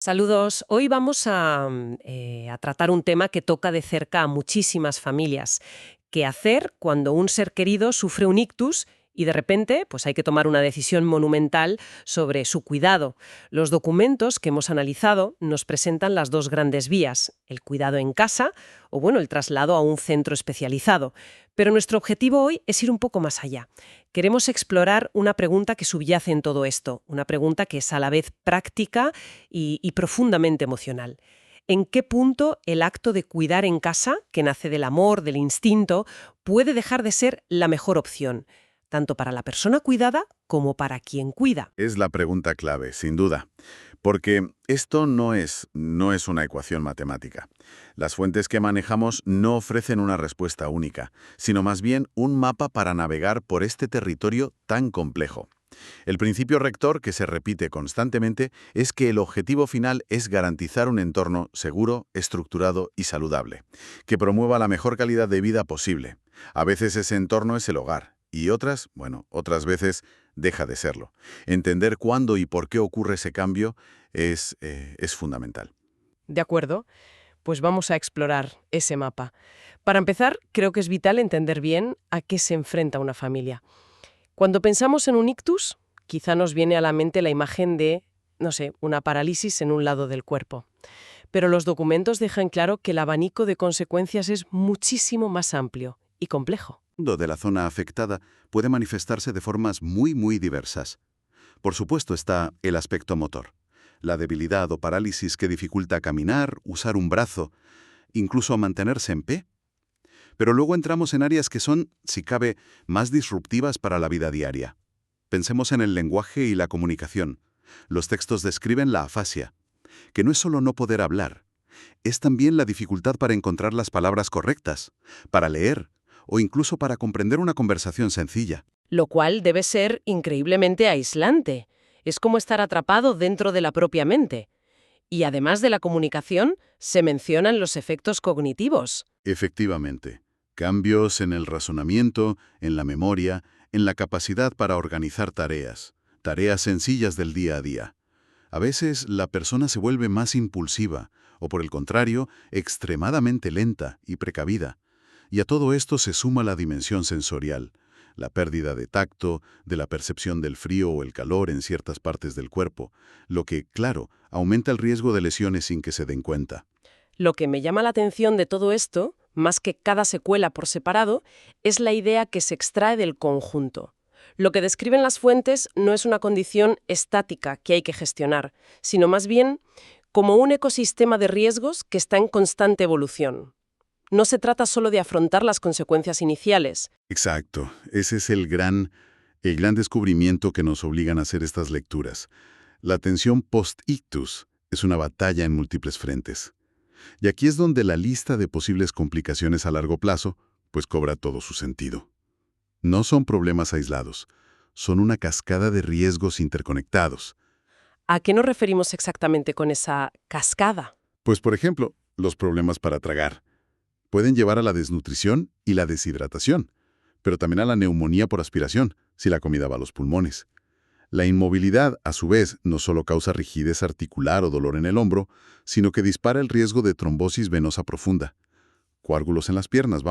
Saludos. Hoy vamos a tratar un tema que toca de cerca a muchísimas familias. ¿Qué hacer cuando un ser querido sufre un ictus y de repente pues hay que tomar una decisión monumental sobre su cuidado? Los documentos que hemos analizado nos presentan las dos grandes vías, el cuidado en casa o el traslado a un centro especializado. Pero nuestro objetivo hoy es ir un poco más allá. Queremos explorar una pregunta que subyace en todo esto, una pregunta que es a la vez práctica y profundamente emocional. ¿En qué punto el acto de cuidar en casa, que nace del amor, del instinto, puede dejar de ser la mejor opción, tanto para la persona cuidada como para quien cuida? Es la pregunta clave, sin duda, porque esto no es una ecuación matemática. Las fuentes que manejamos no ofrecen una respuesta única, sino más bien un mapa para navegar por este territorio tan complejo. El principio rector que se repite constantemente es que el objetivo final es garantizar un entorno seguro, estructurado y saludable, que promueva la mejor calidad de vida posible. A veces ese entorno es el hogar, y otras veces deja de serlo. Entender cuándo y por qué ocurre ese cambio es fundamental. De acuerdo, pues vamos a explorar ese mapa. Para empezar, creo que es vital entender bien a qué se enfrenta una familia. Cuando pensamos en un ictus, quizá nos viene a la mente la imagen de, no sé, una parálisis en un lado del cuerpo. Pero los documentos dejan claro que el abanico de consecuencias es muchísimo más amplio y complejo. De la zona afectada puede manifestarse de formas muy diversas. Por supuesto está el aspecto motor, la debilidad o parálisis que dificulta caminar, usar un brazo, incluso mantenerse en pie. Pero luego entramos en áreas que son, si cabe, más disruptivas para la vida diaria. Pensemos en el lenguaje y la comunicación. Los textos describen la afasia, que no es solo no poder hablar, es también la dificultad para encontrar las palabras correctas, para leer o incluso para comprender una conversación sencilla. Lo cual debe ser increíblemente aislante. Es como estar atrapado dentro de la propia mente. Y además de la comunicación, se mencionan los efectos cognitivos. Efectivamente, cambios en el razonamiento, en la memoria, en la capacidad para organizar tareas sencillas del día a día. A veces la persona se vuelve más impulsiva, o por el contrario, extremadamente lenta y precavida. Y a todo esto se suma la dimensión sensorial, la pérdida de tacto, de la percepción del frío o el calor en ciertas partes del cuerpo, lo que, claro, aumenta el riesgo de lesiones sin que se den cuenta. Lo que me llama la atención de todo esto, más que cada secuela por separado, es la idea que se extrae del conjunto. Lo que describen las fuentes no es una condición estática que hay que gestionar, sino más bien como un ecosistema de riesgos que está en constante evolución. No se trata solo de afrontar las consecuencias iniciales. Exacto, ese es el gran descubrimiento que nos obligan a hacer estas lecturas. La atención post-ictus es una batalla en múltiples frentes. Y aquí es donde la lista de posibles complicaciones a largo plazo pues cobra todo su sentido. No son problemas aislados, son una cascada de riesgos interconectados. ¿A qué nos referimos exactamente con esa cascada? Pues por ejemplo, los problemas para tragar pueden llevar a la desnutrición y la deshidratación, pero también a la neumonía por aspiración, si la comida va a los pulmones. La inmovilidad, a su vez, no solo causa rigidez articular o dolor en el hombro, sino que dispara el riesgo de trombosis venosa profunda, coágulos en las piernas,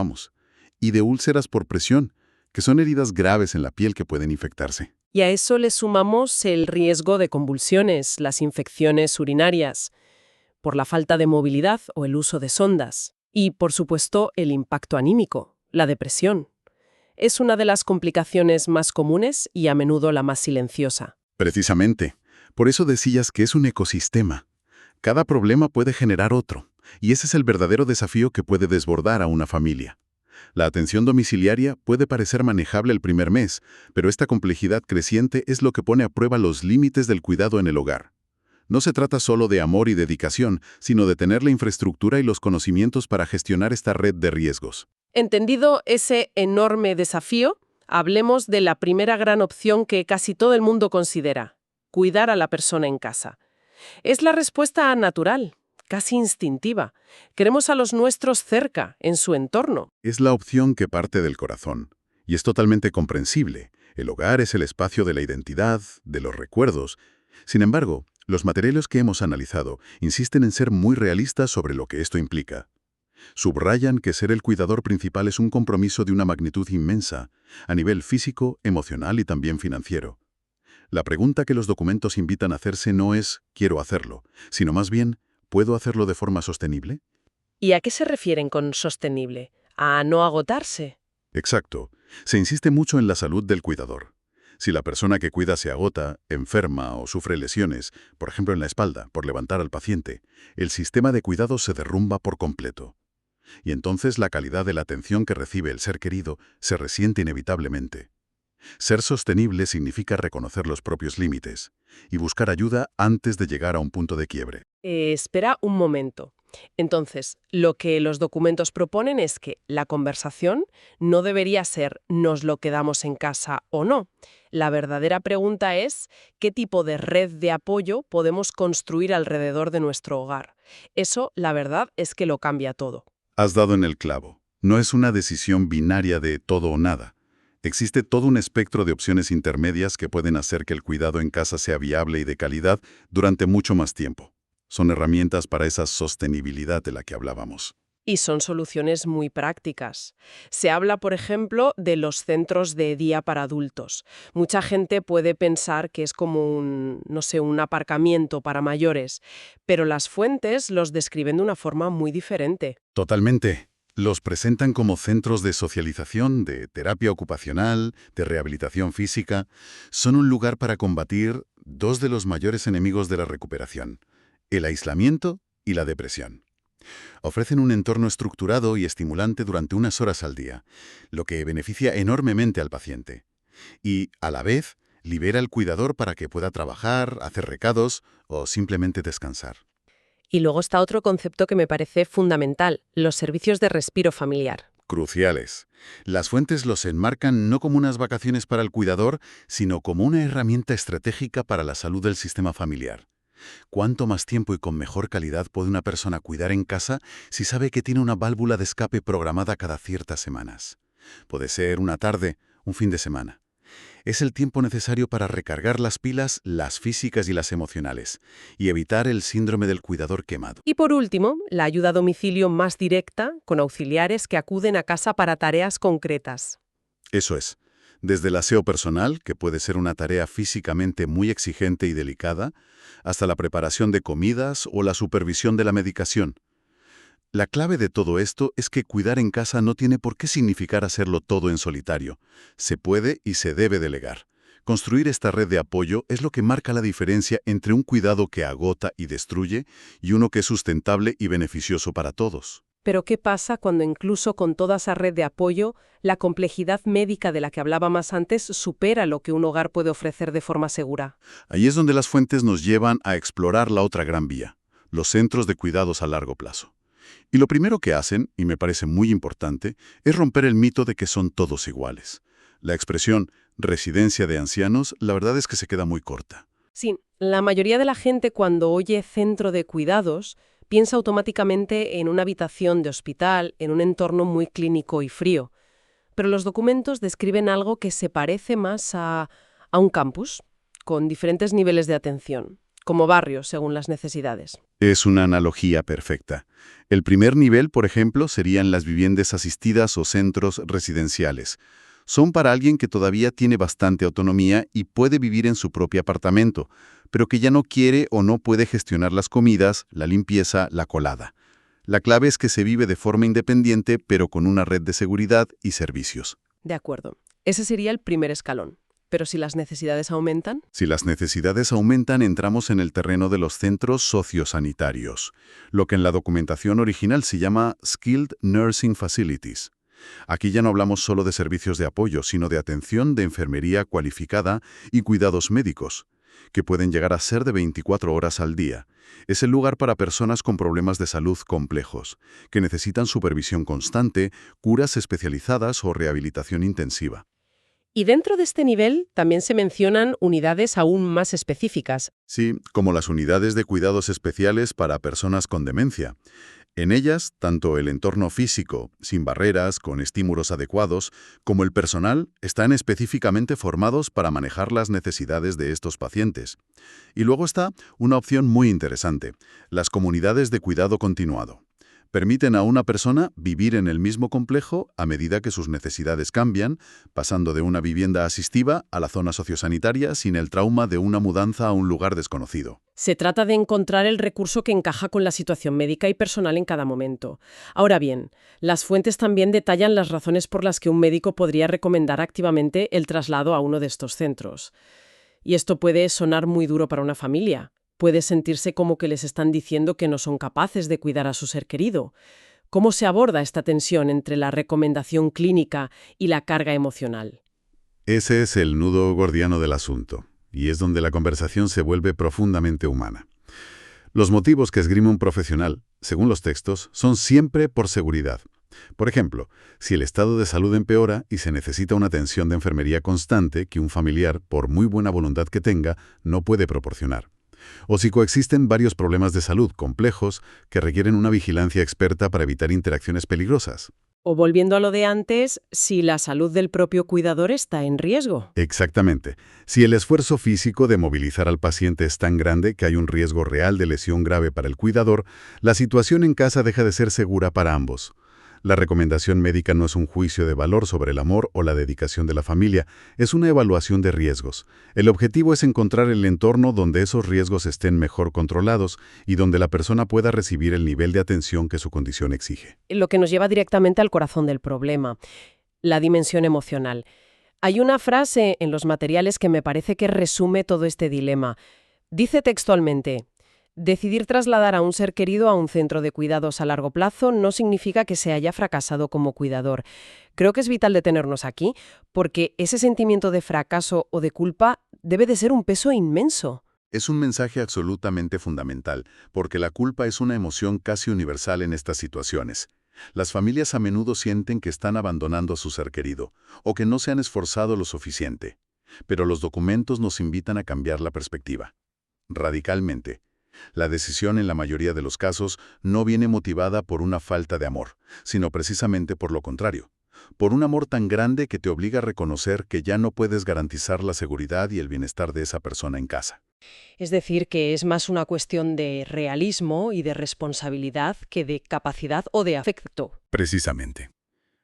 y de úlceras por presión, que son heridas graves en la piel que pueden infectarse. Y a eso le sumamos el riesgo de convulsiones, las infecciones urinarias, por la falta de movilidad o el uso de sondas. Y, por supuesto, el impacto anímico, la depresión. Es una de las complicaciones más comunes y a menudo la más silenciosa. Precisamente, por eso decías que es un ecosistema. Cada problema puede generar otro, y ese es el verdadero desafío que puede desbordar a una familia. La atención domiciliaria puede parecer manejable el primer mes, pero esta complejidad creciente es lo que pone a prueba los límites del cuidado en el hogar. No se trata solo de amor y dedicación, sino de tener la infraestructura y los conocimientos para gestionar esta red de riesgos. Entendido ese enorme desafío, hablemos de la primera gran opción que casi todo el mundo considera: cuidar a la persona en casa. Es la respuesta natural, casi instintiva. Queremos a los nuestros cerca, en su entorno. Es la opción que parte del corazón, y es totalmente comprensible. El hogar es el espacio de la identidad, de los recuerdos. Sin embargo, Los materiales que hemos analizado insisten en ser muy realistas sobre lo que esto implica. Subrayan que ser el cuidador principal es un compromiso de una magnitud inmensa, a nivel físico, emocional y también financiero. La pregunta que los documentos invitan a hacerse no es «quiero hacerlo», sino más bien «¿puedo hacerlo de forma sostenible?». ¿Y a qué se refieren con sostenible? ¿A no agotarse? Exacto. Se insiste mucho en la salud del cuidador. Si la persona que cuida se agota, enferma o sufre lesiones, por ejemplo en la espalda, por levantar al paciente, el sistema de cuidado se derrumba por completo. Y entonces la calidad de la atención que recibe el ser querido se resiente inevitablemente. Ser sostenible significa reconocer los propios límites y buscar ayuda antes de llegar a un punto de quiebre. Espera un momento. Entonces, lo que los documentos proponen es que la conversación no debería ser ¿nos lo quedamos en casa o no? La verdadera pregunta es ¿qué tipo de red de apoyo podemos construir alrededor de nuestro hogar? Eso, la verdad, es que lo cambia todo. Has dado en el clavo. No es una decisión binaria de todo o nada. Existe todo un espectro de opciones intermedias que pueden hacer que el cuidado en casa sea viable y de calidad durante mucho más tiempo. Son herramientas para esa sostenibilidad de la que hablábamos. Y son soluciones muy prácticas. Se habla, por ejemplo, de los centros de día para adultos. Mucha gente puede pensar que es como un aparcamiento para mayores, pero las fuentes los describen de una forma muy diferente. Totalmente. Los presentan como centros de socialización, de terapia ocupacional, de rehabilitación física. Son un lugar para combatir dos de los mayores enemigos de la recuperación: el aislamiento y la depresión. Ofrecen un entorno estructurado y estimulante durante unas horas al día, lo que beneficia enormemente al paciente. Y, a la vez, libera al cuidador para que pueda trabajar, hacer recados o simplemente descansar. Y luego está otro concepto que me parece fundamental, los servicios de respiro familiar. Cruciales. Las fuentes los enmarcan no como unas vacaciones para el cuidador, sino como una herramienta estratégica para la salud del sistema familiar. ¿Cuánto más tiempo y con mejor calidad puede una persona cuidar en casa si sabe que tiene una válvula de escape programada cada ciertas semanas? Puede ser una tarde, un fin de semana. Es el tiempo necesario para recargar las pilas, las físicas y las emocionales, y evitar el síndrome del cuidador quemado. Y por último, la ayuda a domicilio más directa, con auxiliares que acuden a casa para tareas concretas. Eso es. Desde el aseo personal, que puede ser una tarea físicamente muy exigente y delicada, hasta la preparación de comidas o la supervisión de la medicación. La clave de todo esto es que cuidar en casa no tiene por qué significar hacerlo todo en solitario. Se puede y se debe delegar. Construir esta red de apoyo es lo que marca la diferencia entre un cuidado que agota y destruye y uno que es sustentable y beneficioso para todos. Pero ¿qué pasa cuando incluso con toda esa red de apoyo, la complejidad médica de la que hablaba más antes supera lo que un hogar puede ofrecer de forma segura? Ahí es donde las fuentes nos llevan a explorar la otra gran vía, los centros de cuidados a largo plazo. Y lo primero que hacen, y me parece muy importante, es romper el mito de que son todos iguales. La expresión residencia de ancianos, la verdad es que se queda muy corta. Sí, la mayoría de la gente cuando oye centro de cuidados piensa automáticamente en una habitación de hospital, en un entorno muy clínico y frío. Pero los documentos describen algo que se parece más a un campus, con diferentes niveles de atención, como barrios según las necesidades. Es una analogía perfecta. El primer nivel, por ejemplo, serían las viviendas asistidas o centros residenciales. Son para alguien que todavía tiene bastante autonomía y puede vivir en su propio apartamento, pero que ya no quiere o no puede gestionar las comidas, la limpieza, la colada. La clave es que se vive de forma independiente, pero con una red de seguridad y servicios. De acuerdo. Ese sería el primer escalón. Pero si las necesidades aumentan. Si las necesidades aumentan, entramos en el terreno de los centros sociosanitarios, lo que en la documentación original se llama Skilled Nursing Facilities. Aquí ya no hablamos solo de servicios de apoyo, sino de atención de enfermería cualificada y cuidados médicos, que pueden llegar a ser de 24 horas al día. Es el lugar para personas con problemas de salud complejos, que necesitan supervisión constante, curas especializadas o rehabilitación intensiva. Y dentro de este nivel también se mencionan unidades aún más específicas. Sí, como las unidades de cuidados especiales para personas con demencia. En ellas, tanto el entorno físico, sin barreras, con estímulos adecuados, como el personal están específicamente formados para manejar las necesidades de estos pacientes. Y luego está una opción muy interesante, las comunidades de cuidado continuado. Permiten a una persona vivir en el mismo complejo a medida que sus necesidades cambian, pasando de una vivienda asistiva a la zona sociosanitaria sin el trauma de una mudanza a un lugar desconocido. Se trata de encontrar el recurso que encaja con la situación médica y personal en cada momento. Ahora bien, las fuentes también detallan las razones por las que un médico podría recomendar activamente el traslado a uno de estos centros. Y esto puede sonar muy duro para una familia. Puede sentirse como que les están diciendo que no son capaces de cuidar a su ser querido. ¿Cómo se aborda esta tensión entre la recomendación clínica y la carga emocional? Ese es el nudo gordiano del asunto, y es donde la conversación se vuelve profundamente humana. Los motivos que esgrime un profesional, según los textos, son siempre por seguridad. Por ejemplo, si el estado de salud empeora y se necesita una atención de enfermería constante que un familiar, por muy buena voluntad que tenga, no puede proporcionar. O si coexisten varios problemas de salud complejos que requieren una vigilancia experta para evitar interacciones peligrosas. O volviendo a lo de antes, si la salud del propio cuidador está en riesgo. Exactamente. Si el esfuerzo físico de movilizar al paciente es tan grande que hay un riesgo real de lesión grave para el cuidador, la situación en casa deja de ser segura para ambos. La recomendación médica no es un juicio de valor sobre el amor o la dedicación de la familia, es una evaluación de riesgos. El objetivo es encontrar el entorno donde esos riesgos estén mejor controlados y donde la persona pueda recibir el nivel de atención que su condición exige. Lo que nos lleva directamente al corazón del problema, la dimensión emocional. Hay una frase en los materiales que me parece que resume todo este dilema. Dice textualmente: decidir trasladar a un ser querido a un centro de cuidados a largo plazo no significa que se haya fracasado como cuidador. Creo que es vital detenernos aquí, porque ese sentimiento de fracaso o de culpa debe de ser un peso inmenso. Es un mensaje absolutamente fundamental, porque la culpa es una emoción casi universal en estas situaciones. Las familias a menudo sienten que están abandonando a su ser querido, o que no se han esforzado lo suficiente. Pero los documentos nos invitan a cambiar la perspectiva. Radicalmente. La decisión en la mayoría de los casos no viene motivada por una falta de amor, sino precisamente por lo contrario, por un amor tan grande que te obliga a reconocer que ya no puedes garantizar la seguridad y el bienestar de esa persona en casa. Es decir, que es más una cuestión de realismo y de responsabilidad que de capacidad o de afecto. Precisamente.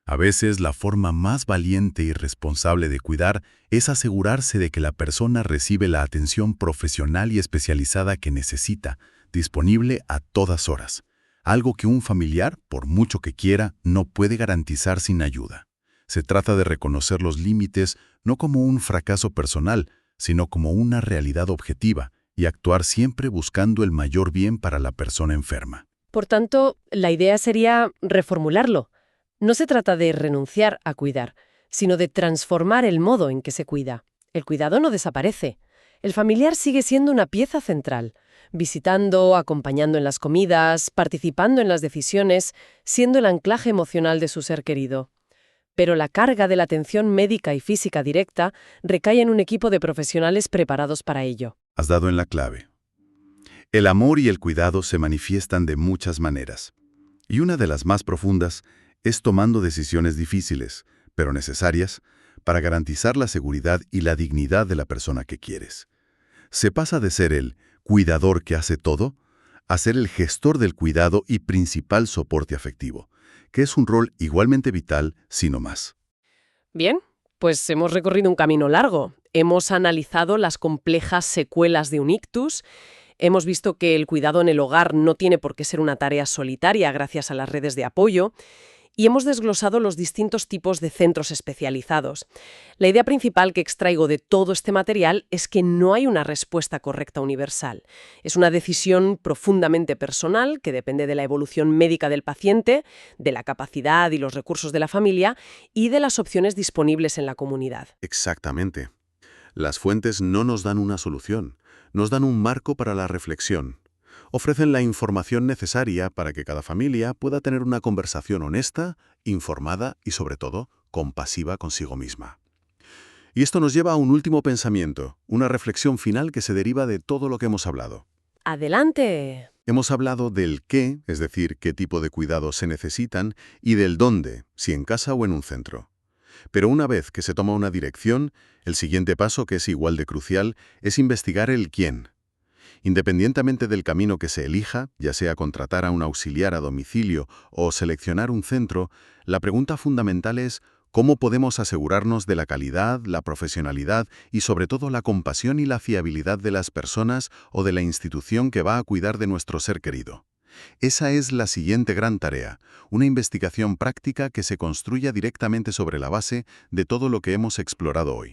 A veces la forma más valiente y responsable de cuidar es asegurarse de que la persona recibe la atención profesional y especializada que necesita, disponible a todas horas. Algo que un familiar, por mucho que quiera, no puede garantizar sin ayuda. Se trata de reconocer los límites no como un fracaso personal, sino como una realidad objetiva, y actuar siempre buscando el mayor bien para la persona enferma. Por tanto, la idea sería reformularlo. No se trata de renunciar a cuidar, sino de transformar el modo en que se cuida. El cuidado no desaparece. El familiar sigue siendo una pieza central, visitando, acompañando en las comidas, participando en las decisiones, siendo el anclaje emocional de su ser querido. Pero la carga de la atención médica y física directa recae en un equipo de profesionales preparados para ello. Has dado en la clave. El amor y el cuidado se manifiestan de muchas maneras. Y una de las más profundas es tomando decisiones difíciles, pero necesarias, para garantizar la seguridad y la dignidad de la persona que quieres. Se pasa de ser el cuidador que hace todo a ser el gestor del cuidado y principal soporte afectivo, que es un rol igualmente vital, si no más. Bien, pues hemos recorrido un camino largo. Hemos analizado las complejas secuelas de un ictus. Hemos visto que el cuidado en el hogar no tiene por qué ser una tarea solitaria gracias a las redes de apoyo. Y hemos desglosado los distintos tipos de centros especializados. La idea principal que extraigo de todo este material es que no hay una respuesta correcta universal. Es una decisión profundamente personal que depende de la evolución médica del paciente, de la capacidad y los recursos de la familia y de las opciones disponibles en la comunidad. Exactamente. Las fuentes no nos dan una solución, nos dan un marco para la reflexión. Ofrecen la información necesaria para que cada familia pueda tener una conversación honesta, informada y, sobre todo, compasiva consigo misma. Y esto nos lleva a un último pensamiento, una reflexión final que se deriva de todo lo que hemos hablado. ¡Adelante! Hemos hablado del qué, es decir, qué tipo de cuidados se necesitan, y del dónde, si en casa o en un centro. Pero una vez que se toma una dirección, el siguiente paso, que es igual de crucial, es investigar el quién. Independientemente del camino que se elija, ya sea contratar a un auxiliar a domicilio o seleccionar un centro, la pregunta fundamental es ¿cómo podemos asegurarnos de la calidad, la profesionalidad y sobre todo la compasión y la fiabilidad de las personas o de la institución que va a cuidar de nuestro ser querido? Esa es la siguiente gran tarea, una investigación práctica que se construya directamente sobre la base de todo lo que hemos explorado hoy.